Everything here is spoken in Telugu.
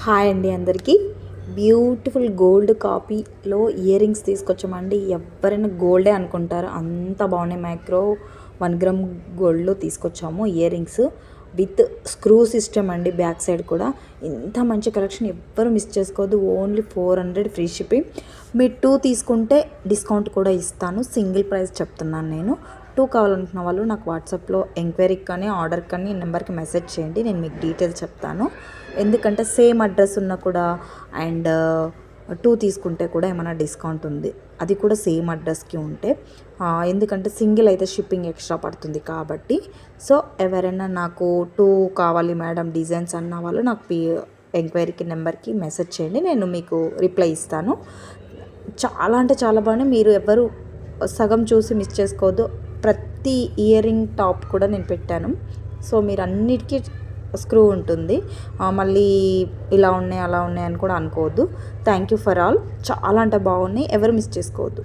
హాయ్ అండి అందరికీ. బ్యూటిఫుల్ గోల్డ్ కాపీలో ఇయర్ రింగ్స్ తీసుకొచ్చామండి. ఎవరైనా గోల్డే అనుకుంటారు, అంత బాగున్నాయి. మైక్రో 1 గ్రామ్ గోల్డ్లో తీసుకొచ్చాము ear rings with screw system అండి. బ్యాక్ సైడ్ కూడా ఇంత మంచి కలెక్షన్ ఎవ్వరు మిస్ చేసుకోవద్దు. Only 400 free shipping. మీరు 2 తీసుకుంటే డిస్కౌంట్ కూడా ఇస్తాను. సింగిల్ ప్రైస్ చెప్తున్నాను నేను. 2 కావాలనుకున్న వాళ్ళు నాకు వాట్సాప్లో ఎంక్వైరీకి కానీ ఆర్డర్కి కానీ నెంబర్కి మెసేజ్ చేయండి, నేను మీకు డీటెయిల్స్ చెప్తాను. ఎందుకంటే సేమ్ అడ్రస్ ఉన్నా కూడా అండ్ 2 తీసుకుంటే కూడా ఏమైనా డిస్కౌంట్ ఉంది, అది కూడా సేమ్ అడ్రస్కి ఉంటే. ఎందుకంటే సింగిల్ అయితే షిప్పింగ్ ఎక్స్ట్రా పడుతుంది కాబట్టి. సో ఎవరైనా నాకు 2 కావాలి మేడం డిజైన్స్ అన్న వాళ్ళు నాకు ఎంక్వైరీకి నెంబర్కి మెసేజ్ చేయండి, నేను మీకు రిప్లై ఇస్తాను. చాలా అంటే చాలా బాగున్నాయి. మీరు ఎవరు సగం చూసి మిస్ చేసుకోవద్దు. ప్రతి ఇయర్ రింగ్ టాప్ కూడా నేను పెట్టాను. సో మీరు అన్నిటికీ స్క్రూ ఉంటుంది. మళ్ళీ ఇలా ఉన్నాయి అలా ఉన్నాయి అని కూడా అనుకోవద్దు. Thank you for all. చాలా అంటే బాగున్నాయి, ఎవరు మిస్ చేసుకోవద్దు.